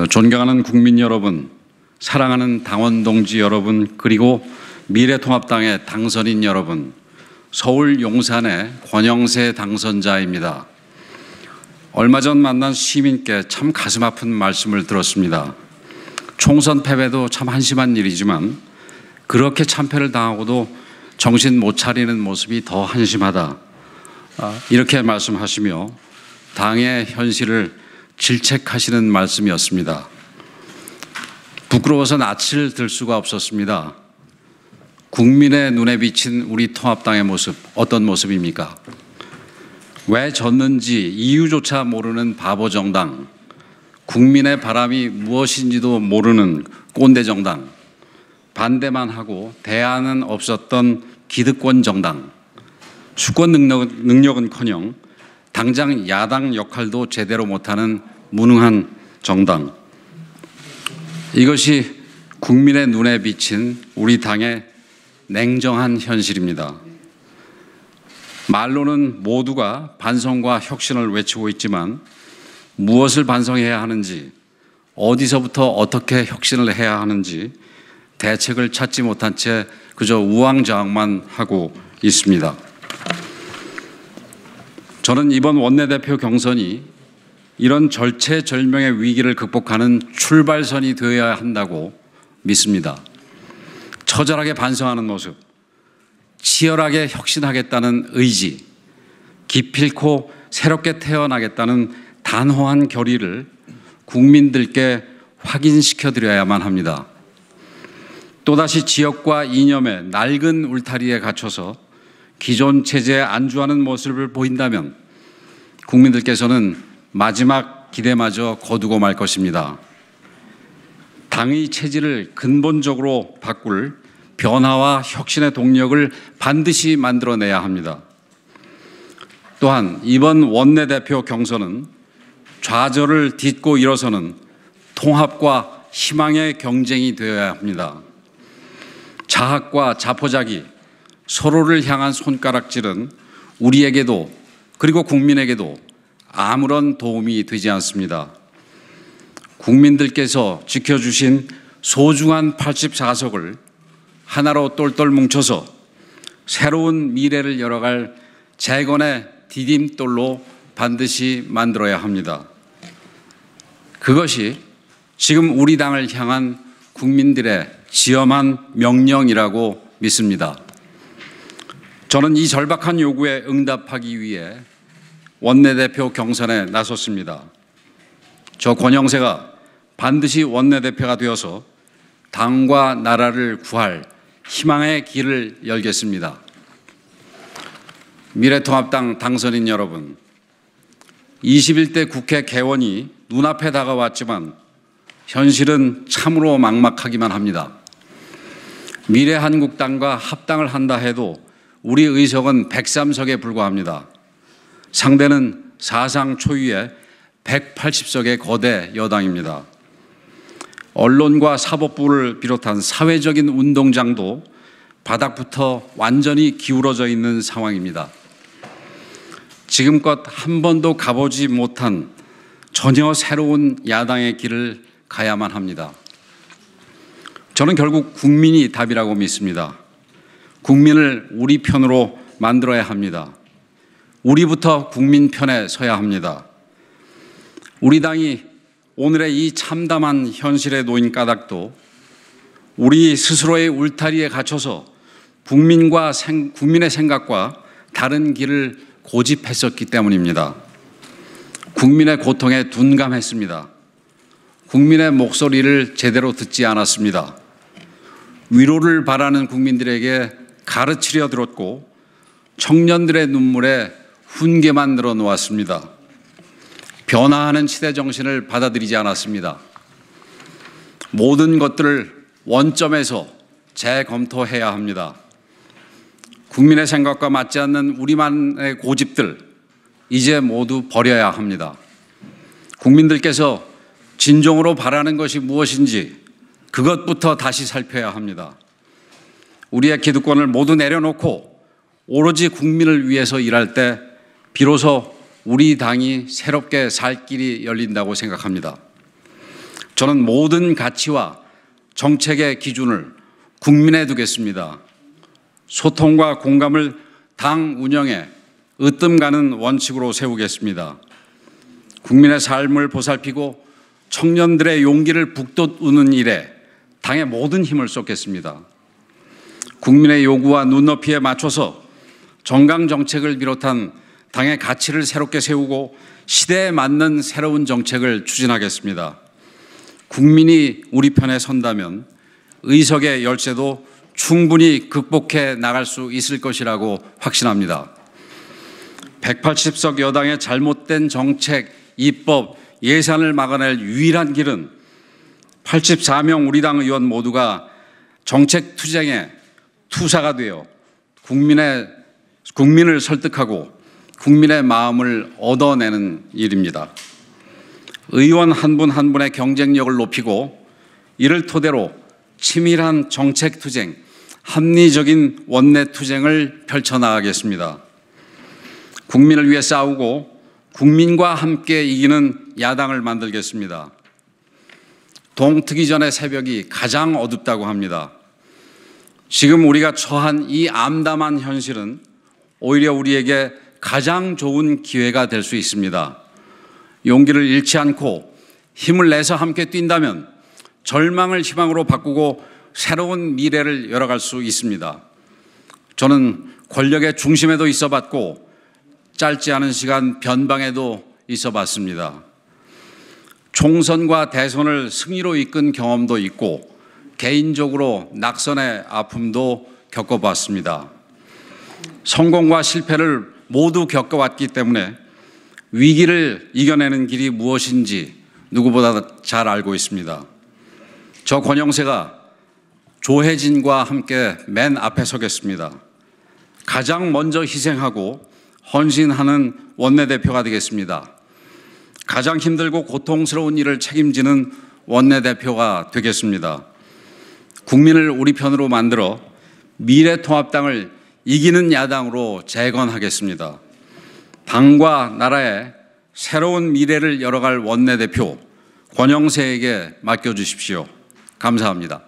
존경하는 국민 여러분, 사랑하는 당원 동지 여러분, 그리고 미래통합당의 당선인 여러분, 서울 용산의 권영세 당선자입니다. 얼마 전 만난 시민께 참 가슴 아픈 말씀을 들었습니다. 총선 패배도 참 한심한 일이지만 그렇게 참패를 당하고도 정신 못 차리는 모습이 더 한심하다, 이렇게 말씀하시며 당의 현실을 질책하시는 말씀이었습니다. 부끄러워서 낯을 들 수가 없었습니다. 국민의 눈에 비친 우리 통합당의 모습, 어떤 모습입니까? 왜 졌는지 이유조차 모르는 바보 정당, 국민의 바람이 무엇인지도 모르는 꼰대 정당, 반대만 하고 대안은 없었던 기득권 정당, 수권 능력은커녕 당장 야당 역할도 제대로 못하는 무능한 정당, 이것이 국민의 눈에 비친 우리 당의 냉정한 현실입니다. 말로는 모두가 반성과 혁신을 외치고 있지만 무엇을 반성해야 하는지, 어디서부터 어떻게 혁신을 해야 하는지 대책을 찾지 못한 채 그저 우왕좌왕만 하고 있습니다. 저는 이번 원내대표 경선이 이런 절체절명의 위기를 극복하는 출발선이 되어야 한다고 믿습니다. 처절하게 반성하는 모습, 치열하게 혁신하겠다는 의지, 기필코 새롭게 태어나겠다는 단호한 결의를 국민들께 확인시켜드려야만 합니다. 또다시 지역과 이념의 낡은 울타리에 갇혀서 기존 체제에 안주하는 모습을 보인다면 국민들께서는 마지막 기대마저 거두고 말 것입니다. 당의 체질을 근본적으로 바꿀 변화와 혁신의 동력을 반드시 만들어내야 합니다. 또한 이번 원내대표 경선은 좌절을 딛고 일어서는 통합과 희망의 경쟁이 되어야 합니다. 자학과 자포자기, 서로를 향한 손가락질은 우리에게도 그리고 국민에게도 아무런 도움이 되지 않습니다. 국민들께서 지켜주신 소중한 84석을 하나로 똘똘 뭉쳐서 새로운 미래를 열어갈 재건의 디딤돌로 반드시 만들어야 합니다. 그것이 지금 우리 당을 향한 국민들의 지엄한 명령이라고 믿습니다. 저는 이 절박한 요구에 응답하기 위해 원내대표 경선에 나섰습니다. 저 권영세가 반드시 원내대표가 되어서 당과 나라를 구할 희망의 길을 열겠습니다. 미래통합당 당선인 여러분, 21대 국회 개원이 눈앞에 다가왔지만 현실은 참으로 막막하기만 합니다. 미래한국당과 합당을 한다 해도 우리 의석은 103석에 불과합니다. 상대는 사상 초유의 180석의 거대 여당입니다. 언론과 사법부를 비롯한 사회적인 운동장도 바닥부터 완전히 기울어져 있는 상황입니다. 지금껏 한 번도 가보지 못한 전혀 새로운 야당의 길을 가야만 합니다. 저는 결국 국민이 답이라고 믿습니다. 국민을 우리 편으로 만들어야 합니다. 우리부터 국민 편에 서야 합니다. 우리 당이 오늘의 이 참담한 현실에 놓인 까닭도 우리 스스로의 울타리에 갇혀서 국민의 생각과 다른 길을 고집했었기 때문입니다. 국민의 고통에 둔감했습니다. 국민의 목소리를 제대로 듣지 않았습니다. 위로를 바라는 국민들에게 가르치려 들었고 청년들의 눈물에 훈계만 늘어놓았습니다. 변화하는 시대 정신을 받아들이지 않았습니다. 모든 것들을 원점에서 재검토해야 합니다. 국민의 생각과 맞지 않는 우리만의 고집들 이제 모두 버려야 합니다. 국민들께서 진정으로 바라는 것이 무엇인지 그것부터 다시 살펴야 합니다. 우리의 기득권을 모두 내려놓고 오로지 국민을 위해서 일할 때 비로소 우리 당이 새롭게 살 길이 열린다고 생각합니다. 저는 모든 가치와 정책의 기준을 국민에 두겠습니다. 소통과 공감을 당 운영에 으뜸가는 원칙으로 세우겠습니다. 국민의 삶을 보살피고 청년들의 용기를 북돋우는 일에 당의 모든 힘을 쏟겠습니다. 국민의 요구와 눈높이에 맞춰서 정강 정책을 비롯한 당의 가치를 새롭게 세우고 시대에 맞는 새로운 정책을 추진하겠습니다. 국민이 우리 편에 선다면 의석의 열세도 충분히 극복해 나갈 수 있을 것이라고 확신합니다. 180석 여당의 잘못된 정책, 입법, 예산을 막아낼 유일한 길은 84명 우리 당 의원 모두가 정책 투쟁의 투사가 되어 국민을 설득하고 국민의 마음을 얻어내는 일입니다. 의원 한 분 한 분의 경쟁력을 높이고 이를 토대로 치밀한 정책 투쟁, 합리적인 원내 투쟁을 펼쳐나가겠습니다. 국민을 위해 싸우고 국민과 함께 이기는 야당을 만들겠습니다. 동트기 전의 새벽이 가장 어둡다고 합니다. 지금 우리가 처한 이 암담한 현실은 오히려 우리에게 가장 좋은 기회가 될 수 있습니다. 용기를 잃지 않고 힘을 내서 함께 뛴다면 절망을 희망으로 바꾸고 새로운 미래를 열어갈 수 있습니다. 저는 권력의 중심에도 있어봤고 짧지 않은 시간 변방에도 있어봤습니다. 총선과 대선을 승리로 이끈 경험도 있고 개인적으로 낙선의 아픔도 겪어봤습니다. 성공과 실패를 모두 겪어왔기 때문에 위기를 이겨내는 길이 무엇인지 누구보다 잘 알고 있습니다. 저 권영세가 조혜진과 함께 맨 앞에 서겠습니다. 가장 먼저 희생하고 헌신하는 원내대표가 되겠습니다. 가장 힘들고 고통스러운 일을 책임지는 원내대표가 되겠습니다. 국민을 우리 편으로 만들어 미래통합당을 이기는 야당으로 재건하겠습니다. 당과 나라의 새로운 미래를 열어갈 원내대표 권영세에게 맡겨주십시오. 감사합니다.